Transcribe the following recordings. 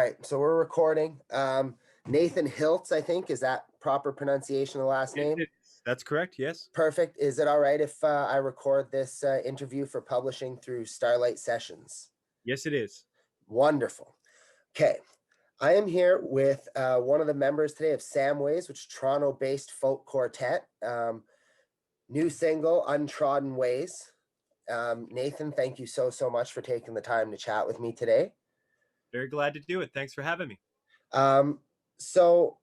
right, so we're recording. Nathan Hiltz, I think, is that proper pronunciation of the last name? That's correct, yes. Perfect. Is it all right if I record this interview for publishing through Starlight Sessions? Yes, it is. Wonderful. Okay, I am here with one of the members today of Samways, which is Toronto-based folk quartet. New single, Untrodden Ways. Nathan, thank you so much for taking the time to chat with me today. Very glad to do it. Thanks for having me. So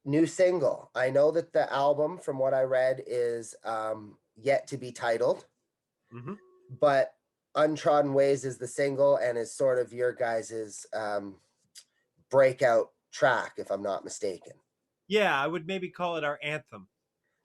new single. I know that the album, from what I read, is yet to be titled, but Untrodden Ways is the single and is sort of your guys's breakout track, if I'm not mistaken. Yeah, I would maybe call it our anthem.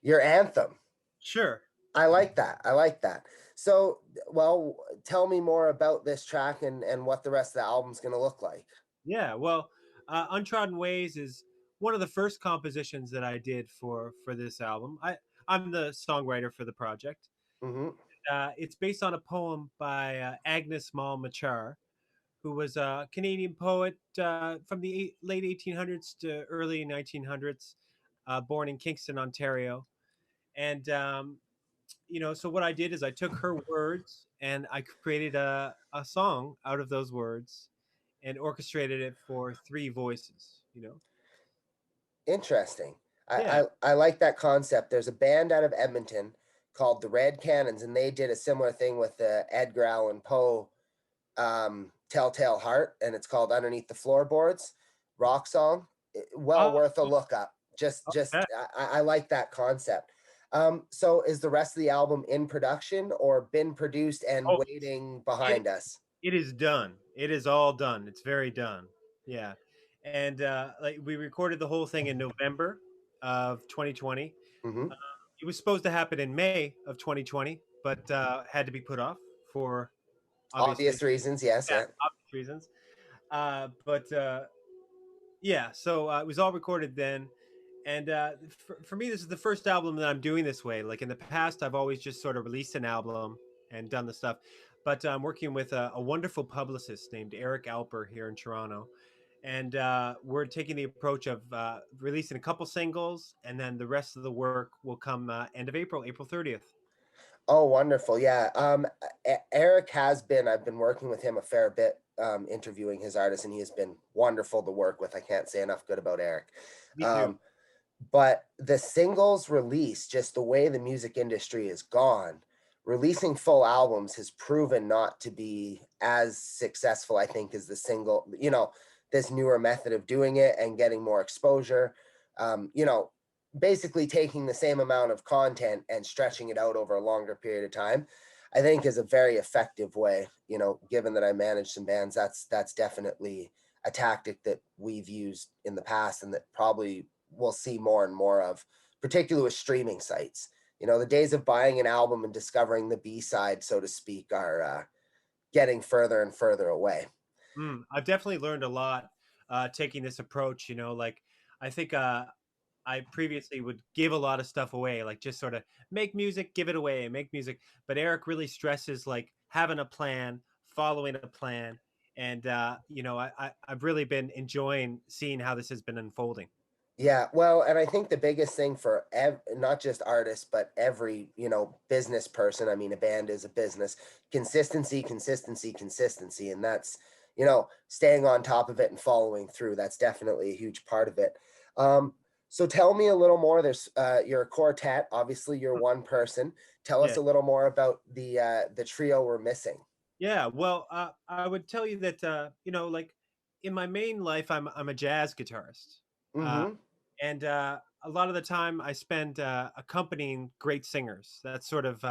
Your anthem. Sure. I like that. I like that. So, well, tell me more about this track and what the rest of the album's going to look like. Yeah, well, Untrodden Ways is one of the first compositions that I did for this album. I'm the songwriter for the project. Mm-hmm. It's based on a poem by Agnes Machar, who was a Canadian poet from the late 1800s to early 1900s, born in Kingston, Ontario. And so what I did is I took her words and I created a song out of those words and orchestrated it for three voices. Interesting. Yeah. I like that concept. There's a band out of Edmonton called the Red Cannons, and they did a similar thing with the Edgar Allan Poe Telltale Heart, and it's called Underneath the Floorboards rock song. Well worth a look up. I like that concept. So is the rest of the album in production or been produced and waiting behind us? It is done. It is all done. It's very done. Yeah. And like we recorded the whole thing in November of 2020. Mm-hmm. It was supposed to happen in May of 2020, but had to be put off for Obvious reasons, yes, yeah. obvious reasons. Yeah, so it was all recorded then. And for me, this is the first album that I'm doing this way. Like in the past, I've always just sort of released an album and done the stuff. But I'm working with a wonderful publicist named Eric Alper here in Toronto. And we're taking the approach of releasing a couple singles, and then the rest of the work will come end of April, April 30th. Oh, wonderful. Yeah. Eric I've been working with him a fair bit, interviewing his artists, and he has been wonderful to work with. I can't say enough good about Eric. Me too. But the singles release, just the way the music industry is gone, releasing full albums has proven not to be as successful, I think, as the single, this newer method of doing it and getting more exposure. Basically taking the same amount of content and stretching it out over a longer period of time, I think is a very effective way. Given that I manage some bands, that's definitely a tactic that we've used in the past and that probably we'll see more and more of, particularly with streaming sites. The days of buying an album and discovering the B-side, so to speak, are getting further and further away. I've definitely learned a lot taking this approach. Like I think I previously would give a lot of stuff away, like just sort of make music, give it away, make music. But Eric really stresses like having a plan, following a plan. And, I've really been enjoying seeing how this has been unfolding. Yeah, well, and I think the biggest thing for not just artists, but every, business person, I mean, a band is a business, consistency, consistency, consistency. And that's, staying on top of it and following through. That's definitely a huge part of it. So tell me a little more. You're a quartet, obviously you're one person. Tell us a little more about the trio we're missing. Yeah, well, I would tell you that like in my main life, I'm a jazz guitarist, uh, Mm-hmm. and a lot of the time I spend accompanying great singers. That's sort of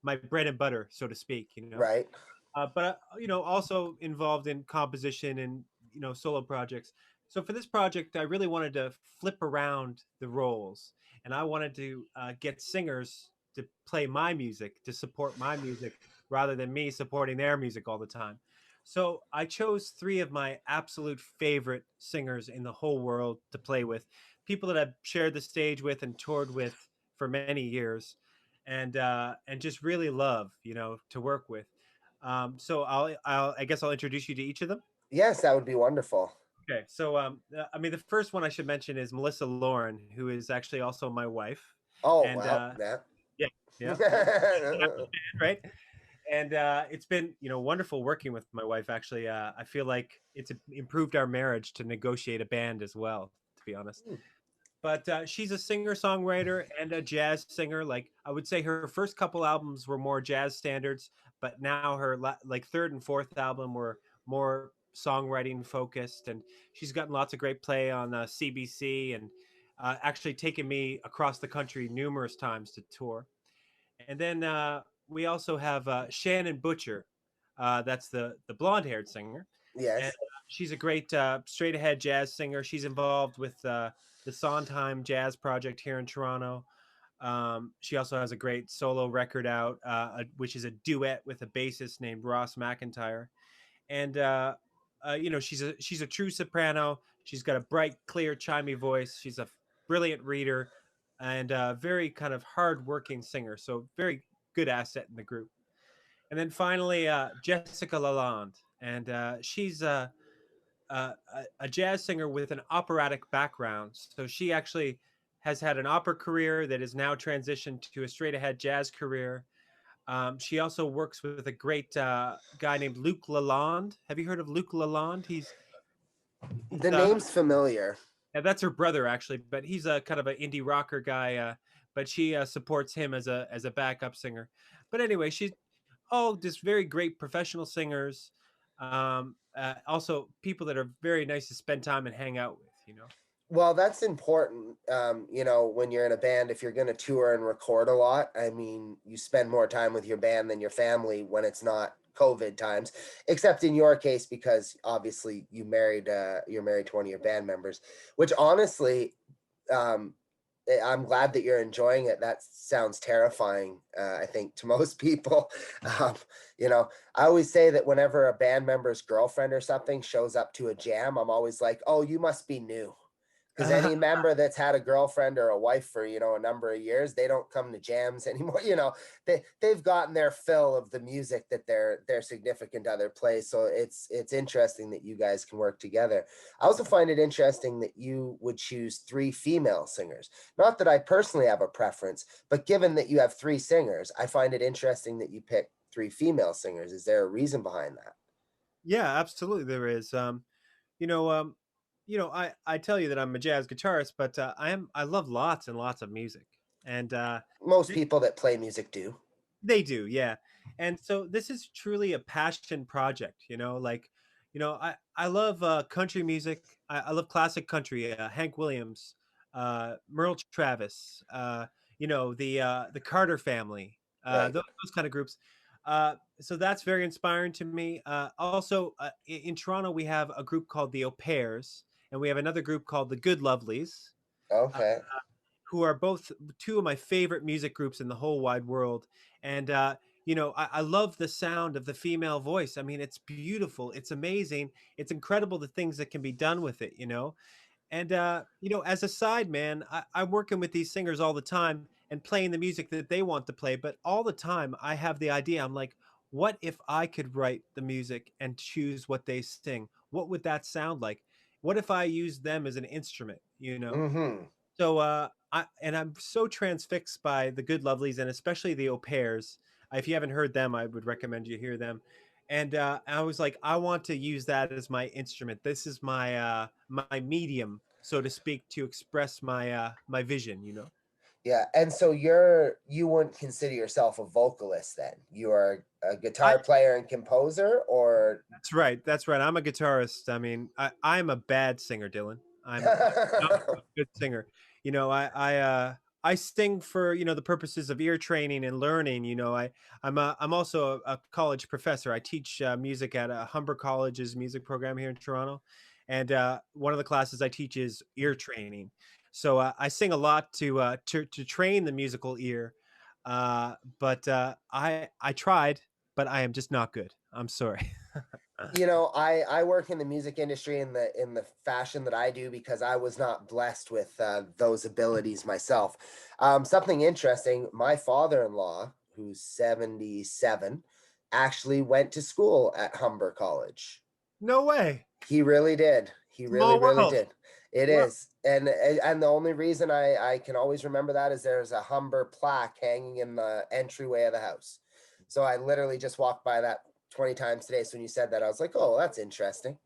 my bread and butter, so to speak. Right. But also involved in composition and solo projects. So for this project, I really wanted to flip around the roles, and I wanted to get singers to play my music, to support my music, rather than me supporting their music all the time. So I chose three of my absolute favorite singers in the whole world to play with, people that I've shared the stage with and toured with for many years, and just really love to work with. So I guess I'll introduce you to each of them. Yes, that would be wonderful. Okay, so I mean, the first one I should mention is Melissa Lauren, who is actually also my wife, Oh, and well, yeah. yeah, yeah, right. And it's been wonderful working with my wife. Actually, I feel like it's improved our marriage to negotiate a band as well. To be honest, but she's a singer songwriter and a jazz singer. Like I would say, her first couple albums were more jazz standards, but now her like third and fourth album were more songwriting focused, and she's gotten lots of great play on CBC and actually taken me across the country numerous times to tour. And then we also have Shannon Butcher. That's the blonde haired singer, and Yes. she's a great straight ahead jazz singer. She's involved with the Sondheim Jazz Project here in Toronto. She also has a great solo record out, which is a duet with a bassist named Ross McIntyre. And she's a true soprano. She's got a bright, clear, chimey voice. She's a brilliant reader and a very kind of hard-working singer. So very good asset in the group. And then finally, Jessica Lalonde, and she's a jazz singer with an operatic background. So she actually has had an opera career that is now transitioned to a straight ahead jazz career. She also works with a great guy named Luke Lalonde. Have you heard of Luke Lalonde? He's The name's familiar. yeah, that's her brother actually, but he's a kind of an indie rocker guy. But she supports him as a backup singer. But anyway, she's all just very great professional singers. Also, people that are very nice to spend time and hang out with. Well, that's important. When you're in a band, if you're going to tour and record a lot, I mean, you spend more time with your band than your family when it's not COVID times, except in your case, because obviously you're married to one of your band members, which honestly, um, I'm glad that you're enjoying it. That sounds terrifying, I think, to most people. Um, I always say that whenever a band member's girlfriend or something shows up to a jam, I'm always like, oh, you must be new, because any member that's had a girlfriend or a wife for a number of years, they don't come to jams anymore. They've gotten their fill of the music that their significant other plays. So it's interesting that you guys can work together. I also find it interesting that you would choose three female singers. Not that I personally have a preference, but given that you have three singers, I find it interesting that you pick three female singers. Is there a reason behind that? Yeah, absolutely, there is. You know, um, I tell you that I'm a jazz guitarist, but I love lots and lots of music, and Most people that play music do. they do, yeah. And so this is truly a passion project, like, I love country music. I love classic country, Hank Williams, Merle Travis, the Carter family, Right. those kind of groups. So that's very inspiring to me. Also, in Toronto, we have a group called the Au Pairs, and we have another group called the Good Lovelies, uh, Okay. who are both two of my favorite music groups in the whole wide world. And I love the sound of the female voice. I mean, it's beautiful, it's amazing, it's incredible the things that can be done with it. And as a side man, I'm working with these singers all the time and playing the music that they want to play. But all the time, I have the idea. I'm like, what if I could write the music and choose what they sing? What would that sound like? What if I use them as an instrument? Mm-hmm. So I'm so transfixed by the Good Lovelies and especially the Au Pairs. If you haven't heard them, I would recommend you hear them. And I was like, I want to use that as my instrument. This is my medium, so to speak, to express my vision. Yeah, and so you wouldn't consider yourself a vocalist then? You are a I guitar player and composer, or That's right. That's right. I'm a guitarist. I mean, I'm a bad singer, Dylan. I'm not a good singer. I sing for the purposes of ear training and learning. I'm also a college professor. I teach music at Humber College's music program here in Toronto, and one of the classes I teach is ear training. So I sing a lot to train the musical ear. But I tried, but I am just not good. I'm sorry. I work in the music industry in the fashion that I do because I was not blessed with those abilities myself. Something interesting, my father-in-law, who's 77, actually went to school at Humber College. No way. He really did. He really, Small really world. did. It Well, is. And the only reason I can always remember that is there's a Humber plaque hanging in the entryway of the house. So I literally just walked by that 20 times today. So when you said that, I was like, oh, that's interesting.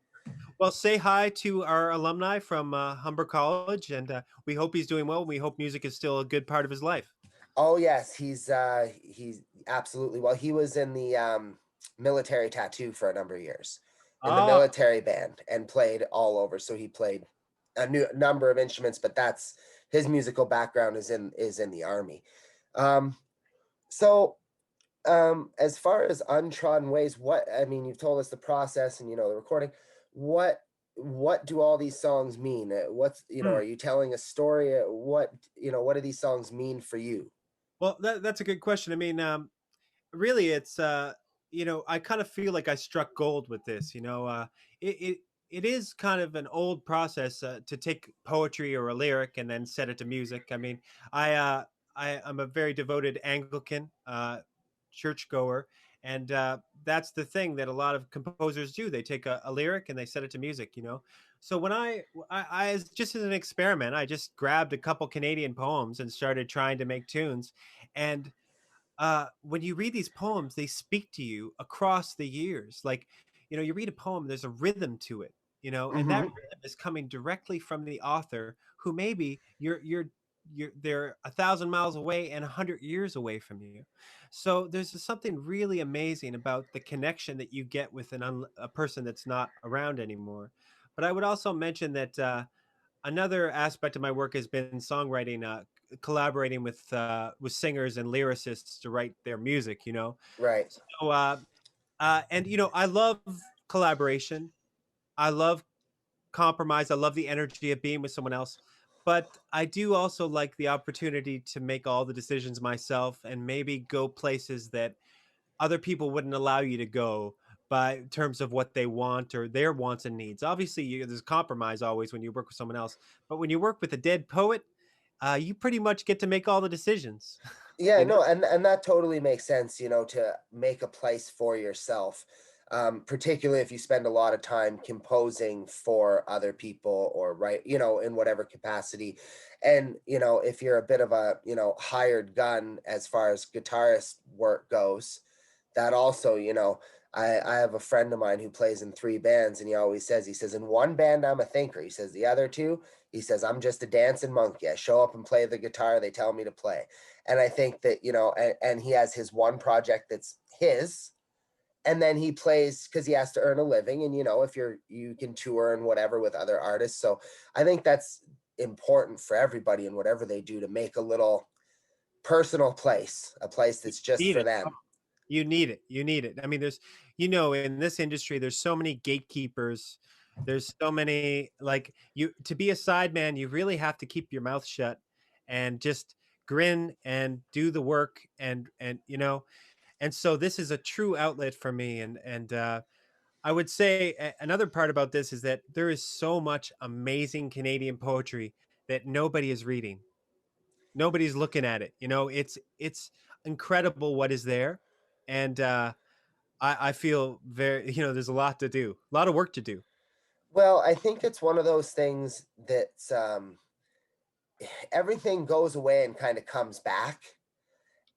well, say hi to our alumni from Humber College, and we hope he's doing well. We hope music is still a good part of his life. Oh yes, he's absolutely, well, he was in the military tattoo for a number of years in the Ah, military band and played all over. So he played a new number of instruments, but that's his musical background is in the army. Um, so as far as Untrodden Ways, what, I mean, you've told us the process and the recording. What what do all these songs mean? What's, hmm. are you telling a story? What do these songs mean for you? Well, that's a good question. I mean, really, it's I kind of feel like I struck gold with this. It it it is kind of an old process to take poetry or a lyric and then set it to music. I mean, I uh, I'm a very devoted Anglican churchgoer, and that's the thing that a lot of composers do. They take a lyric and they set it to music. So when just as an experiment, I just grabbed a couple Canadian poems and started trying to make tunes, and when you read these poems, they speak to you across the years. Like, you read a poem, there's a rhythm to it, and that Hmm. rhythm is coming directly from the author, who maybe they're 1,000 miles away and 100 years away from you. So there's just something really amazing about the connection that you get with a person that's not around anymore. But I would also mention that another aspect of my work has been songwriting, collaborating with singers and lyricists to write their music. Right. So and I love collaboration. I love compromise. I love the energy of being with someone else. But I do also like the opportunity to make all the decisions myself and maybe go places that other people wouldn't allow you to go by terms of what they want or their wants and needs. Obviously, there's compromise always when you work with someone else, but when you work with a dead poet, you pretty much get to make all the decisions. Yeah, you know? no, and that totally makes sense, to make a place for yourself. Particularly if you spend a lot of time composing for other people or write, in whatever capacity. And, if you're a bit of a, hired gun as far as guitarist work goes, that also, I have a friend of mine who plays in three bands, and he says, in one band, I'm a thinker. He says, the other two, he says, I'm just a dancing monkey. I show up and play the guitar, they tell me to play. And I think that, and he has his one project that's his, and then he plays because he has to earn a living. And, if you can tour and whatever with other artists. So I think that's important for everybody in whatever they do, to make a little personal place, a place You that's just need for it. them. You need it. You need it. I mean, in this industry, there's so many gatekeepers. There's so many, like, to be a sideman, you really have to keep your mouth shut and just grin and do the work and so this is a true outlet for me. And I would say another part about this is that there is so much amazing Canadian poetry that nobody is reading. Nobody's looking at it. It's incredible what is there. And I feel very, there's a lot to do, a lot of work to do. Well, I think it's one of those things that everything goes away and kind of comes back.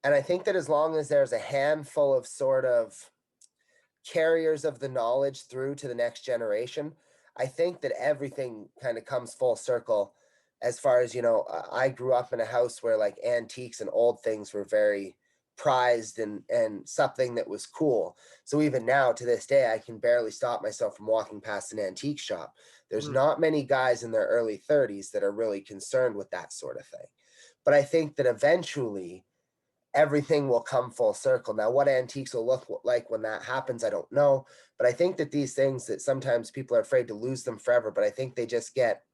And I think that as long as there's a handful of sort of carriers of the knowledge through to the next generation, I think that everything kind of comes full circle. As far as, I grew up in a house where like antiques and old things were very prized and something that was cool. So even now to this day, I can barely stop myself from walking past an antique shop. There's Mm, not many guys in their early 30s that are really concerned with that sort of thing. But I think that eventually everything will come full circle. Now, what antiques will look like when that happens, I don't know. But I think that these things, that sometimes people are afraid to lose them forever, but I think they just get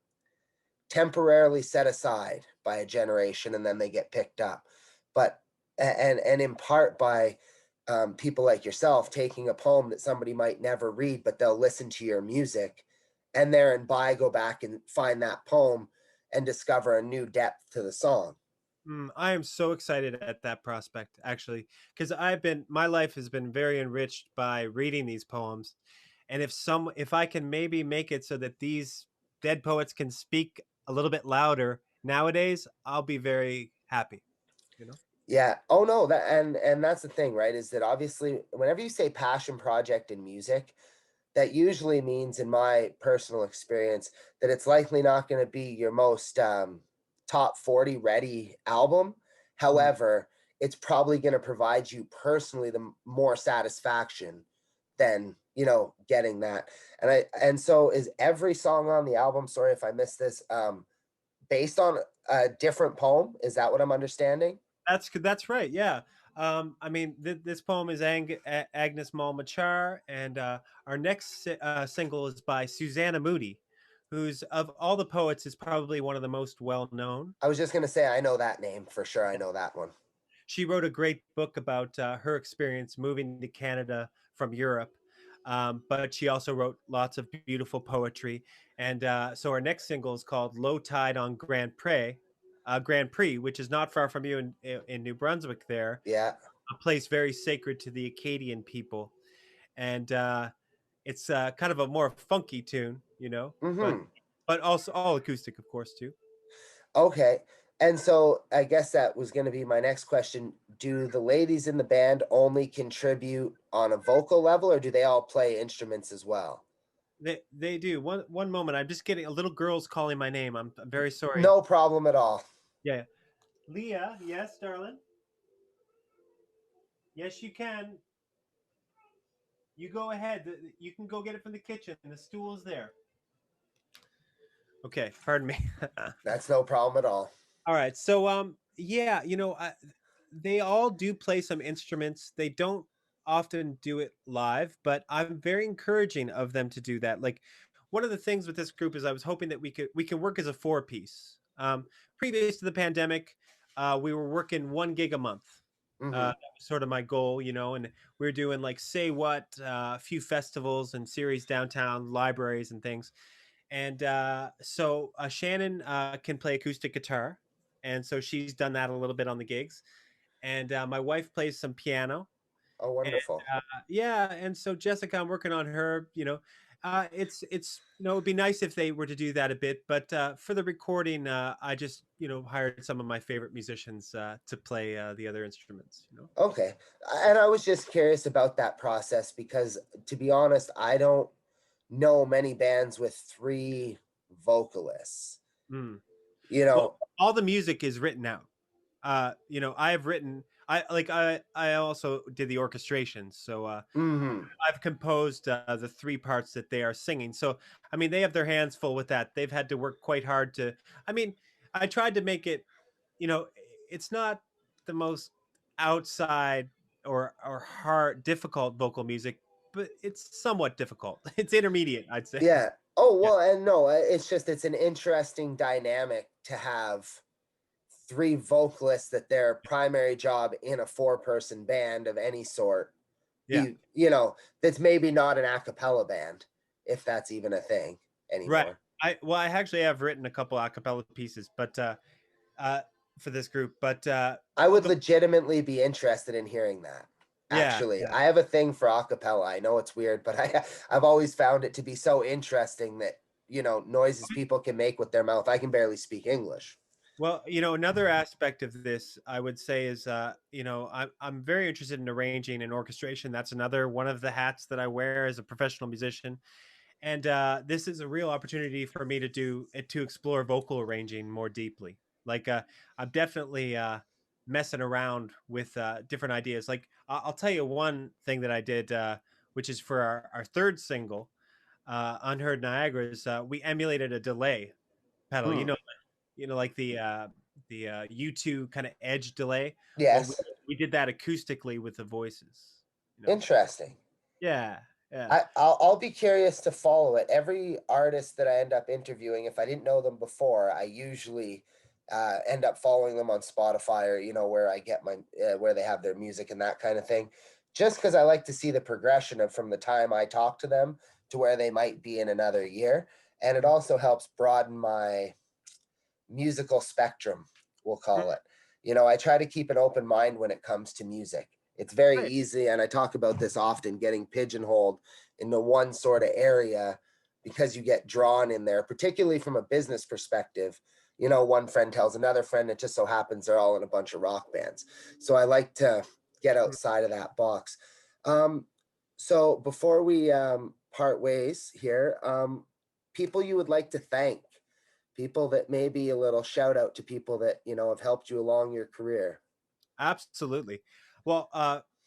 temporarily set aside by a generation and then they get picked up. But and in part by people like yourself taking a poem that somebody might never read, but they'll listen to your music, and there and by go back and find that poem and discover a new depth to the song. I am so excited at that prospect, actually, because my life has been very enriched by reading these poems. And if I can maybe make it so that these dead poets can speak a little bit louder nowadays, I'll be very happy, you know? Yeah. Oh no, that and that's the thing, right? Is that obviously whenever you say passion project in music, that usually means, in my personal experience, that it's likely not going to be your most top 40 ready album. Mm. However, it's probably going to provide you personally the more satisfaction than, getting that. And so is every song on the album, sorry if I missed this, based on a different poem? Is that what I'm understanding? That's right. Yeah. I mean, this poem is Agnes Malmachar, and our next single is by Susanna Moody, who's of all the poets is probably one of the most well known. I was just going to say, I know that name for sure. I know that one. She wrote a great book about her experience moving to Canada from Europe. But she also wrote lots of beautiful poetry. And so our next single is called Low Tide on Grand Prix, which is not far from you in New Brunswick there, Yeah. a place very sacred to the Acadian people. And it's kind of a more funky tune, Mm-hmm. but also all acoustic, of course, too. Okay. And so I guess that was going to be my next question. Do the ladies in the band only contribute on a vocal level, or do they all play instruments as well? They do. One moment. I'm just getting a little girl's calling my name. I'm very sorry. No problem at all. Yeah. Leah, yes, darling. Yes, you can. You go ahead. You can go get it from the kitchen. The stool is there. Okay, pardon me. That's no problem at all. All right. So yeah, they all do play some instruments. They don't often do it live, but I'm very encouraging of them to do that. Like one of the things with this group is I was hoping that we can work as a four piece. Previous to the pandemic, we were working 1 gig a month. Mm-hmm. That was sort of my goal, and we were doing like say what, a few festivals and series downtown, libraries and things. And so Shannon can play acoustic guitar, and so she's done that a little bit on the gigs. And my wife plays some piano, Oh, and wonderful. yeah, and so Jessica, I'm working on her. It's it'd be nice if they were to do that a bit, but for the recording, I just hired some of my favorite musicians to play the other instruments. Okay. And I was just curious about that process because, to be honest, I don't know many bands with three vocalists. Mm. You Well, know, all the music is written out. I have written. I also did the orchestration, so mm-hmm. I've composed the three parts that they are singing. So, I mean, they have their hands full with that. They've had to work quite hard to. I mean, I tried to make it. You know, it's not the most outside or hard, difficult vocal music, but it's somewhat difficult. It's intermediate, I'd say. Yeah. Oh, Yeah, well, and no, it's just it's an interesting dynamic to have three vocalists that their primary job in a four-person band of any sort yeah, be, that's maybe not an a cappella band, if that's even a thing right. anymore. I actually have written a couple a cappella pieces, but uh, for this group, but I would legitimately be interested in hearing that. yeah, Actually, yeah. I have a thing for a cappella. I know it's weird, but I've always found it to be so interesting that, noises people can make with their mouth. I can barely speak English. Well, another aspect of this, I would say, is I'm very interested in arranging and orchestration. That's another one of the hats that I wear as a professional musician, and this is a real opportunity for me to explore vocal arranging more deeply. Like I'm definitely messing around with different ideas. Like I'll tell you one thing that I did, which is for our third single, "Unheard Niagaras." We emulated a delay pedal. Hmm. Like the U2 kind of edge delay. Well, we Yes. we did that acoustically with the voices. You know. Interesting. Yeah, yeah. I'll be curious to follow it. Every artist that I end up interviewing, if I didn't know them before, I usually end up following them on Spotify or where I get my where they have their music and that kind of thing. Just because I like to see the progression of from the time I talk to them to where they might be in another year, and it also helps broaden my musical spectrum, we'll call Mhm. it. I try to keep an open mind when it comes to music. It's very Right. easy, and I talk about this often, getting pigeonholed into one sort of area because you get drawn in there, particularly from a business perspective. One friend tells another friend, it just so happens they're all in a bunch of rock bands. So I like to get Mm. outside of that box. Um, so before we part ways here, people you would like to thank, people that maybe a little shout out to people that, have helped you along your career. Absolutely. Well,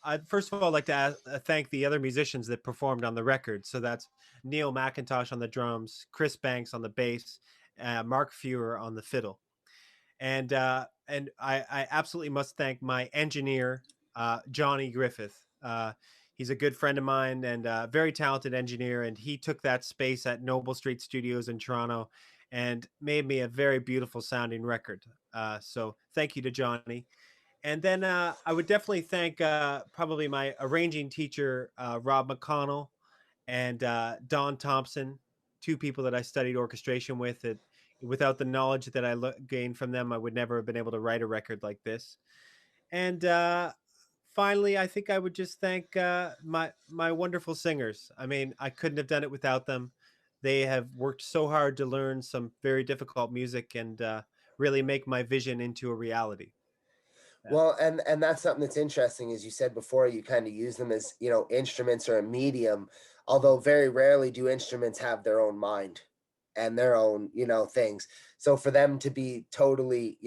I'd first of all like to thank the other musicians that performed on the record. So that's Neil McIntosh on the drums, Chris Banks on the bass, Mark Fewer on the fiddle. And I absolutely must thank my engineer, Johnny Griffith. He's a good friend of mine and a very talented engineer, and he took that space at Noble Street Studios in Toronto and made me a very beautiful sounding record. So thank you to Johnny. And then I would definitely thank probably my arranging teacher, Rob McConnell, and Don Thompson, two people that I studied orchestration with. That without the knowledge that I gained from them, I would never have been able to write a record like this. And finally, I think I would just thank my wonderful singers. I mean, I couldn't have done it without them. They have worked so hard to learn some very difficult music and really make my vision into a reality. Yeah. Well, and that's something that's interesting. As you said before, you kind of use them as, instruments or a medium, although very rarely do instruments have their own mind and their own, things. So for them to be totally,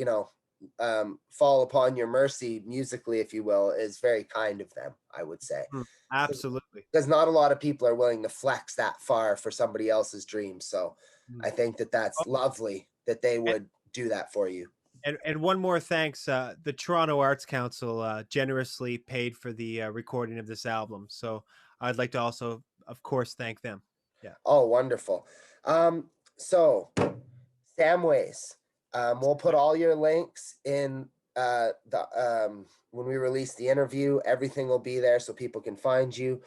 fall upon your mercy musically, if you will, is very kind of them, I would say. Mm, absolutely. Because not a lot of people are willing to flex that far for somebody else's dreams. So Mm. I think that Oh, that's lovely that they and, would do that for you. and one more thanks. The Toronto Arts Council generously paid for the recording of this album. So I'd like to also, of course, thank them. Yeah. Oh, wonderful. So Samways, we'll put all your links in the when we release the interview. Everything will be there so people can find you.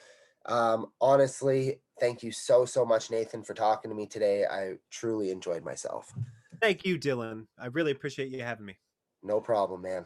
Honestly, thank you so much, Nathan, for talking to me today. I truly enjoyed myself. Thank you, Dylan. I really appreciate you having me. No problem, man.